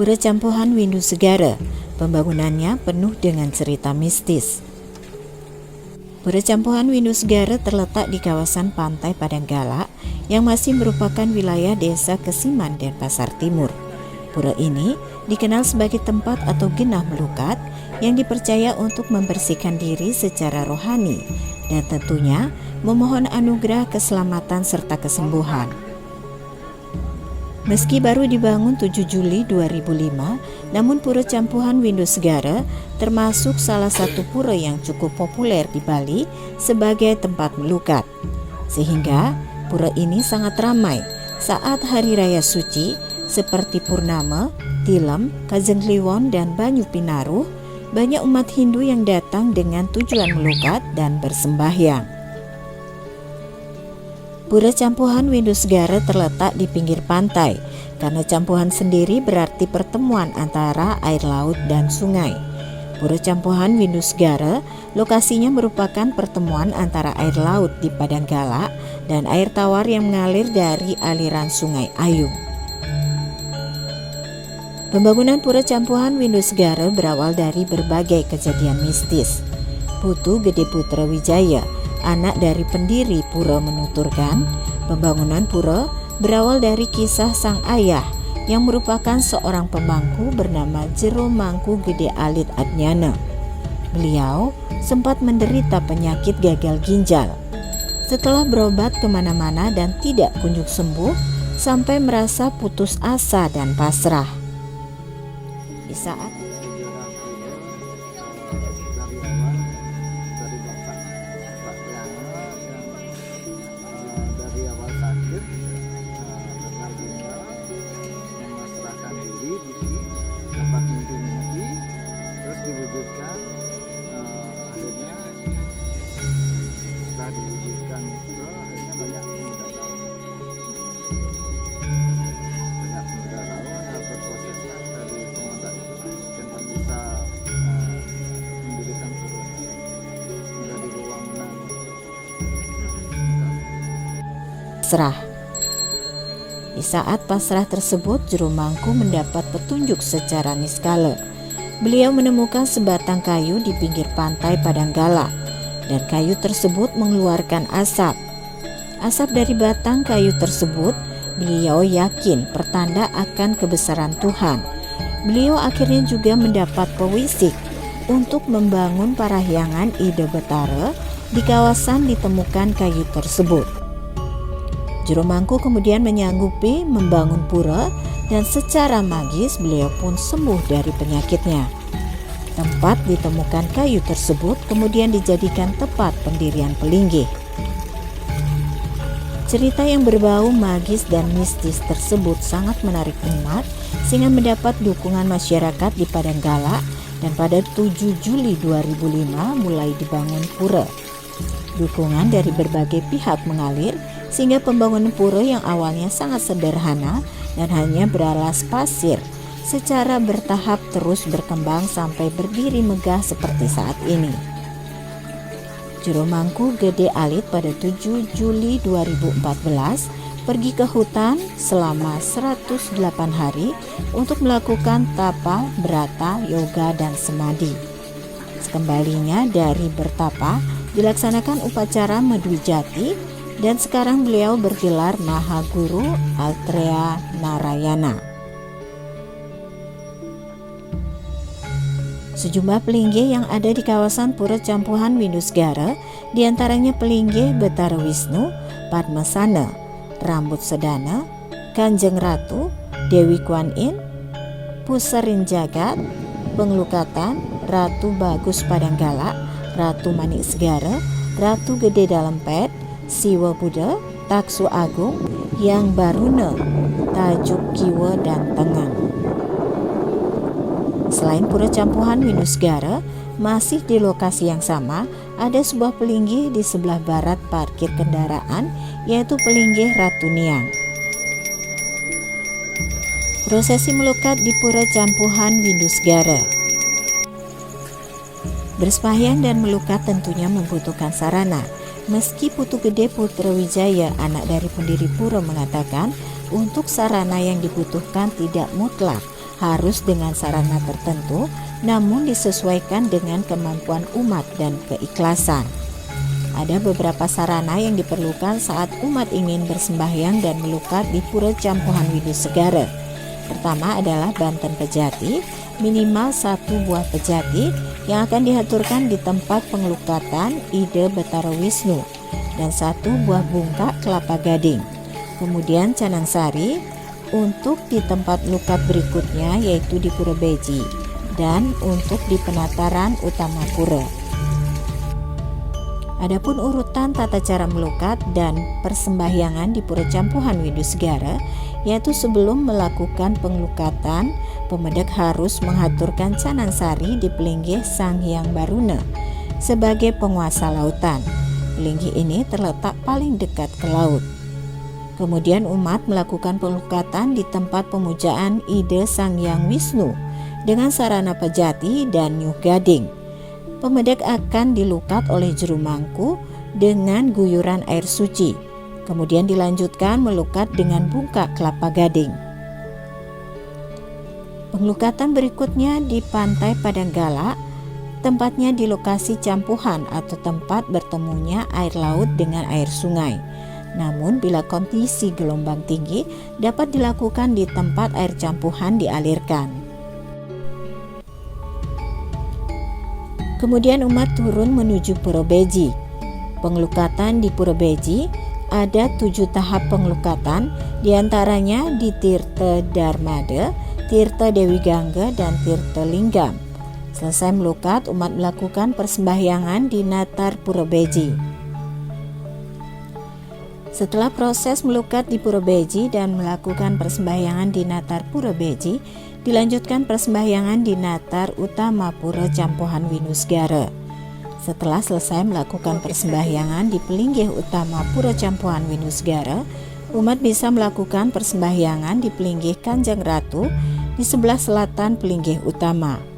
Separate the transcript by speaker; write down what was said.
Speaker 1: Pura Campuhan Windu Segara, pembangunannya penuh dengan cerita mistis. Pura Campuhan Windu Segara terletak di kawasan pantai Padanggala yang masih merupakan wilayah desa Kesiman, Denpasar Timur. Pura ini dikenal sebagai tempat atau genah melukat yang dipercaya untuk membersihkan diri secara rohani dan tentunya memohon anugerah keselamatan serta kesembuhan. Meski baru dibangun 7 Juli 2005, namun Pura Campuhan Windu Segara termasuk salah satu pura yang cukup populer di Bali sebagai tempat melukat. Sehingga pura ini sangat ramai saat hari raya suci seperti Purnama, Tilem, Kajeng Kliwon, dan Banyu Pinaruh. Banyak umat Hindu yang datang dengan tujuan melukat dan bersembahyang. Pura Campuhan Windu Segara terletak di pinggir pantai, karena campuhan sendiri berarti pertemuan antara air laut dan sungai. Pura Campuhan Windu Segara lokasinya merupakan pertemuan antara air laut di Padanggala dan air tawar yang mengalir dari aliran sungai Ayung. Pembangunan Pura Campuhan Windu Segara berawal dari berbagai kejadian mistis. Putu Gede Putra Wijaya, anak dari pendiri pura, menuturkan pembangunan pura berawal dari kisah sang ayah yang merupakan seorang pemangku bernama Jero Mangku Gede Alit Adnyana. Beliau sempat menderita penyakit gagal ginjal. Setelah berobat kemana-mana dan tidak kunjung sembuh, sampai merasa putus asa dan pasrah. Di saat
Speaker 2: diwujudkan, akhirnya setelah diwujudkan itu akhirnya banyak pemuda lawan berproseslah dari pemuda itu dengan bisa mendirikan pura menjadi ruangan
Speaker 1: pasrah. Di saat pasrah tersebut, Jero Mangku mendapat petunjuk secara niskala. Beliau menemukan sebatang kayu di pinggir pantai Padanggala, dan kayu tersebut mengeluarkan asap. Asap dari batang kayu tersebut, beliau yakin pertanda akan kebesaran Tuhan. Beliau akhirnya juga mendapat pewisik untuk membangun parahyangan Ide Betara di kawasan ditemukan kayu tersebut. Jero Mangku kemudian menyanggupi membangun pura, dan secara magis beliau pun sembuh dari penyakitnya. Tempat ditemukan kayu tersebut kemudian dijadikan tempat pendirian Pelinggih. Cerita yang berbau magis dan mistis tersebut sangat menarik minat sehingga mendapat dukungan masyarakat di Padanggala, dan pada 7 Juli 2005 mulai dibangun pura. Dukungan dari berbagai pihak mengalir sehingga pembangunan pura yang awalnya sangat sederhana dan hanya beralas pasir secara bertahap terus berkembang sampai berdiri megah seperti saat ini. Jero Mangku Gede Alit pada 7 Juli 2014 pergi ke hutan selama 108 hari untuk melakukan tapa, brata, yoga, dan semadi. Sekembalinya dari bertapa, dilaksanakan upacara Medwijati, dan sekarang beliau bergelar Mahaguru Altreya Narayana. Sejumlah pelinggih yang ada di kawasan Pura Campuhan Windu Segara, diantaranya pelinggih Betara Wisnu, Padmasana, Rambut Sedana, Kanjeng Ratu, Dewi Kuan Yin, Puserin Jagat, Penglukatan, Ratu Bagus Padanggala, Ratu Manik Segara, Ratu Gede Dalempet, Siwa Buddha, Taksu Agung, Yang Baruna, Tajuk Kiwa, dan Tengang. Selain Pura Campuhan Windu Segara, masih di lokasi yang sama ada sebuah pelinggih di sebelah barat parkir kendaraan, yaitu pelinggih Ratu Niang. Prosesi melukat di Pura Campuhan Windu Segara. Bersembahyang dan melukat tentunya membutuhkan sarana. Meski Putu Gede Putra Wijaya, anak dari pendiri pura, mengatakan untuk sarana yang dibutuhkan tidak mutlak, harus dengan sarana tertentu, namun disesuaikan dengan kemampuan umat dan keikhlasan. Ada beberapa sarana yang diperlukan saat umat ingin bersembahyang dan melukat di Pura Campuhan Widusegara. Pertama adalah Banten Pejati, minimal 1 buah pejati yang akan dihaturkan di tempat pengelukatan Ide Betara Wisnu, dan 1 buah bungkak kelapa gading. Kemudian Canang Sari untuk di tempat lukat berikutnya, yaitu di Pura Beji dan untuk di penataran utama pura. Adapun urutan tata cara melukat dan persembahyangan di Pura Campuhan Widusegara, yaitu sebelum melakukan pengelukatan, pemedek harus menghaturkan Canang Sari di Pelinggih Sang Hyang Baruna sebagai penguasa lautan. Pelinggih ini terletak paling dekat ke laut. Kemudian umat melakukan pengelukatan di tempat pemujaan Ide Sang Hyang Wisnu dengan sarana pejati dan nyuh gading. Pemedek akan dilukat oleh juru mangku dengan guyuran air suci. Kemudian dilanjutkan melukat dengan bungkak kelapa gading. Pengelukatan berikutnya di Pantai Padanggala, tempatnya di lokasi campuhan atau tempat bertemunya air laut dengan air sungai. Namun bila kondisi gelombang tinggi, dapat dilakukan di tempat air campuhan dialirkan. Kemudian umat turun menuju Pura Beji. Pengelukatan di Pura Beji ada 7 tahap pengelukatan, diantaranya di Tirta Darmada, Tirta Dewi Gangga, dan Tirta Linggam. Selesai melukat, umat melakukan persembahyangan di Natar Pura Beji. Setelah proses melukat di Pura Beji dan melakukan persembahyangan di Natar Pura Beji, dilanjutkan persembahyangan di Natar Utama Pura Campuhan Widusegara. Setelah selesai melakukan persembahyangan di Pelinggih Utama Pura Campuhan Widusegara, umat bisa melakukan persembahyangan di Pelinggih Kanjeng Ratu di sebelah selatan Pelinggih Utama.